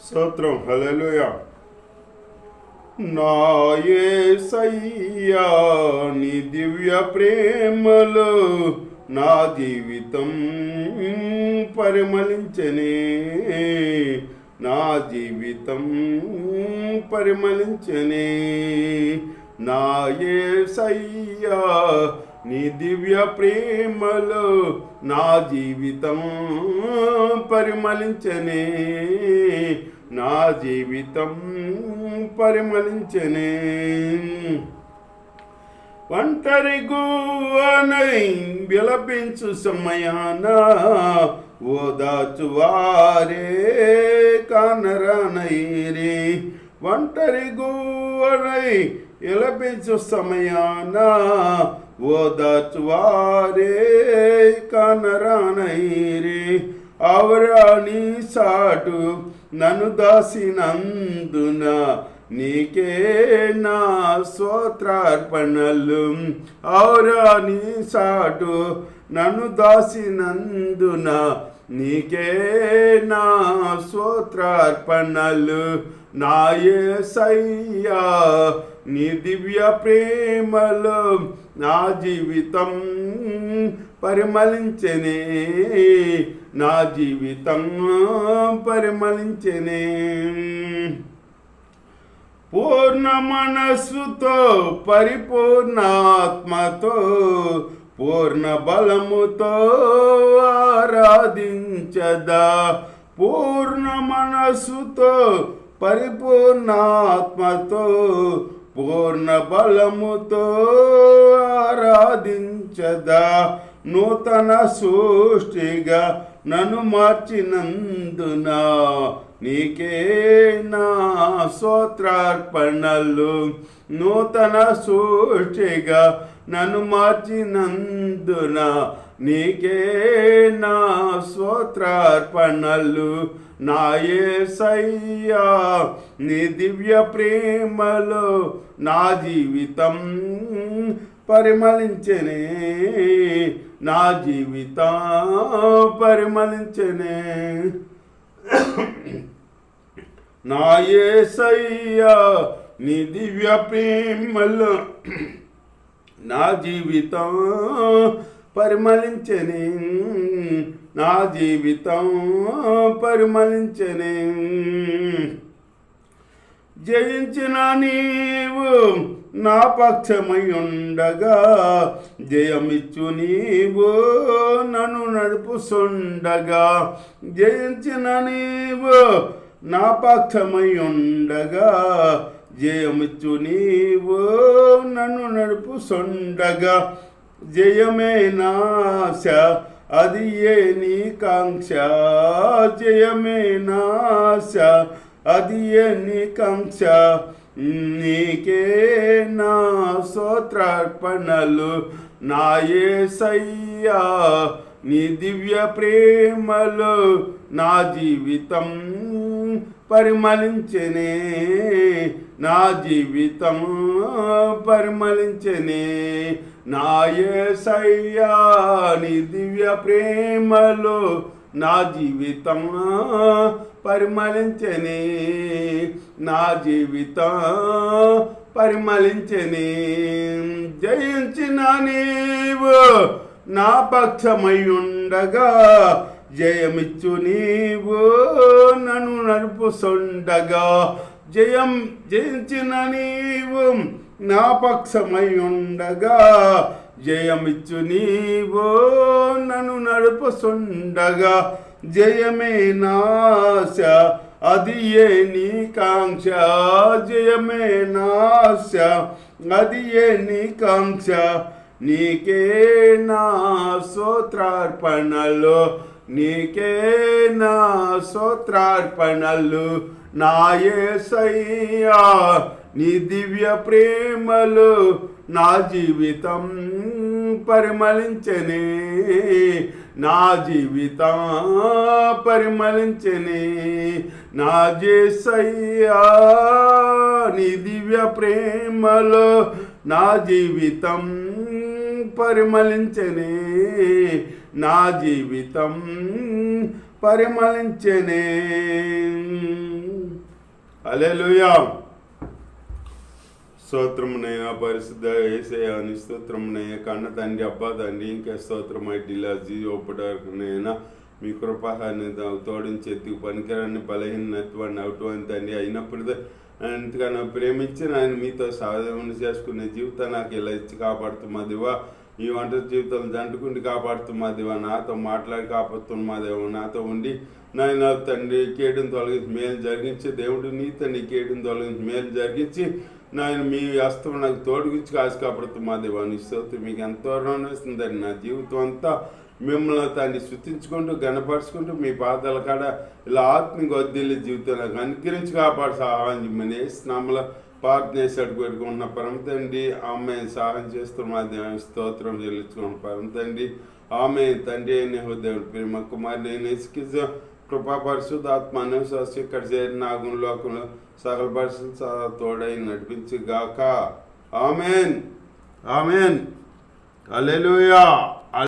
స్తోత్రం. హల్లెలూయా. నా యేసయ్యా నీ దివ్య ప్రేమలో నా జీవితం పరిమళించనే, నా జీవితం పరిమళించనే. నా యేసయ్యా నీ దివ్య ప్రేమలో నా జీవితం పరిమళించనే, నా జీవితం పరిమళించనే. ఒంటరి గువ్వనై విలపించు సమయాన ఓదాచువారే కానరానైరే. ఒంటరి గువ్వనై విలపించు సమయాన ఓదాచువారే కానరానైరే. అవరాని సాటు నన్ను దాసినందున నీకే నా స్తోత్రార్పణలు. అవరాని సాటు నన్ను దాసినందున నీకే నా స్తోత్రార్పణలు. నా యేసయ్యా నీ దివ్య ప్రేమలో నా జీవితం పరిమళించనే, నా జీవితం పరిమళించనే. పూర్ణ మనస్సుతో పరిపూర్ణ ఆత్మతో పూర్ణ బలముతో ఆరాధించదా. పూర్ణ మనస్సుతో పరిపూర్ణ ఆత్మతో పూర్ణ బలముతో ఆరాధించదా. నూతన సృష్టిగా నన్ను మార్చినందున నీకే నా స్తోత్రార్పణలు. నూతన సృష్టిగా నన్ను మార్చినందున నీకే నా స్తోత్రార్పణలు. నా యేసయ్యా నీ దివ్య ప్రేమలో నా జీవితం పరిమళించనే, నా జీవితం పరిమళించనే. నా యేసయ్యా నీ దివ్య ప్రేమలో నా జీవితం పరిమళించనే, నా జీవితం పరిమళించనే. జయించిన నీవు నా పక్షమై ఉండగా, జయమిచ్చు నీవు నన్ను నడుపుచుండగా. జయించిన నీవు నా పక్షమై ఉండగా, జయమిచ్చు నీవు నన్ను నడుపుచుండగా. జయమే నాశ అది ఏ నీ కాంక్ష, జయమే నాశ అది ఏ నీ కాంక్ష. నీకే నా స్తోత్రార్పణలు. నా యేసయ్యా నీ దివ్య ప్రేమలో నా జీవితం పరిమళించనే, నా జీవితం పరిమళించనే. నా యేసయ్యా నీ దివ్య ప్రేమలో నా జీవితం పరిమళించనే, నా జీవితం పరిమళించనే. జయించిన నీవు నా పక్షమై ఉండగా, జయమిచ్చు నీవు నన్ను నడుపుచుండగా. జయించిన నీవు నా పక్షమై ఉండగా, జయమిచ్చు నీవు నన్ను నడుపుచుండగా. జయమే నాశ అది ఏ నీ కాంక్ష, జయమే నాశ అది ఏ నీ కాంక్ష. నీకే నా స్తోత్రార్పణలు, నీకే నా స్తోత్రార్పణలు. నా యేసయ్యా నీ దివ్య ప్రేమలో నా జీవితం పరిమళించనే, నా జీవితం పరిమళించనే. నా యేసయ్యా నీ దివ్య ప్రేమలో నా జీవితం పరిమళించనే, నా జీవితం పరిమళించనే. హల్లెలూయా. స్తోత్రమునైనా పరిశుద్ధ యేసయ్యాని స్తోత్రమునయ్యా. కన్న తండ్రి, అబ్బా తండ్రి, ఇంకా స్తోత్రం ఐటీలా జీవోపడైనా మీ కృపాన్ని తోడించి ఎత్తుకు పనికిరాన్ని బలహీనత్వాన్ని అటువంటి తండ్రి అయినప్పుడు ఎంతగానో ప్రేమించి ఆయన మీతో సాధన చేసుకునే జీవితం నాకు ఇలా ఇచ్చి కాపాడుతున్నదివా. ఈ ఒంటరి జీవితం జంటుకుండి కాపాడుతున్నదివా. నాతో మాట్లాడి కాపాడుతున్నదేవో. నాతో ఉండి నాయన తండ్రి కేడును తొలగించి మేలు జరిగించి దేవుడు నీ తండ్రి కేడును తొలగించి మేలు జరిగించి నాయన మీ హస్తం నాకు తోడుగుచ్చి కాసి కాపాడుతున్నదేవా. నీ స్తోత్రం మీకు ఎంతో రుణిస్తుందండి. నా జీవితం అంతా మిమ్మల్ని తండ్రి శృతించుకుంటూ గణపరుచుకుంటూ మీ పాదాల కాడ ఇలా ఆత్మీయ వద్దిల్లి జీవితం నాకు అనుకరించి కాపాడు సహాయం చేయమని స్నామల ప్రార్థన చేసాడు పెట్టుకున్న పరమ తండ్రి. ఆమె సహాయం చేస్తున్న స్తోత్రం చెల్లించుకున్న పరమ తండ్రి. ఆమె తండ్రి అయిన దేవుడు ప్రేమ కుమారి నేను ఇసుకిజ కృపా పరిశుద్ధాత్మ అనుశాసి ఇక్కడ చేరిన నాగులోకంలో సకల పరిశుద్ధ తోడై నడిపించి గాక. Amen amen. హల్లెలూయా.